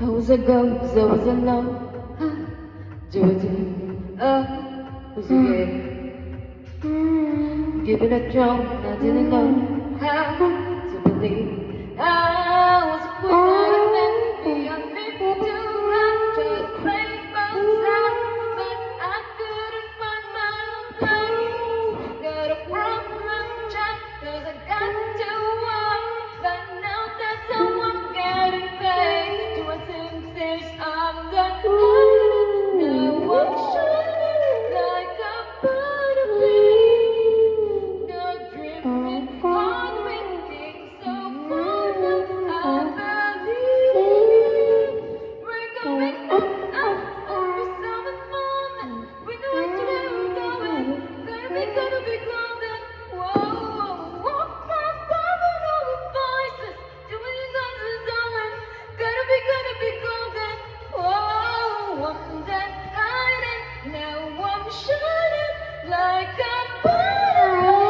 I was a ghost, I was alone. Do it, was a game. Given a jump, I didn't know how to believe. I was without a memory. I lived too long, tried to play both sides, but I couldn't find my own place. Got a problem, child, 'cause I got to walk, but now that's how I'm getting paid. Do I think this I'm done? Now I'm shining like a butterfly. Not drifting on waiting so far now I believe we're going up over summer morning. We know what to do, we're going. Gonna be golden. Whoa, walk past with all the voices. Doing these answers going. Gonna be golden. Whoa, I'm that hiding. Now I'm shining like a butterfly.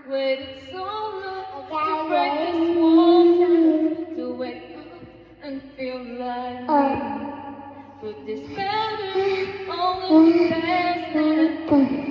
Waited so long to break this water, to wake up and feel like me. Put this better on the past.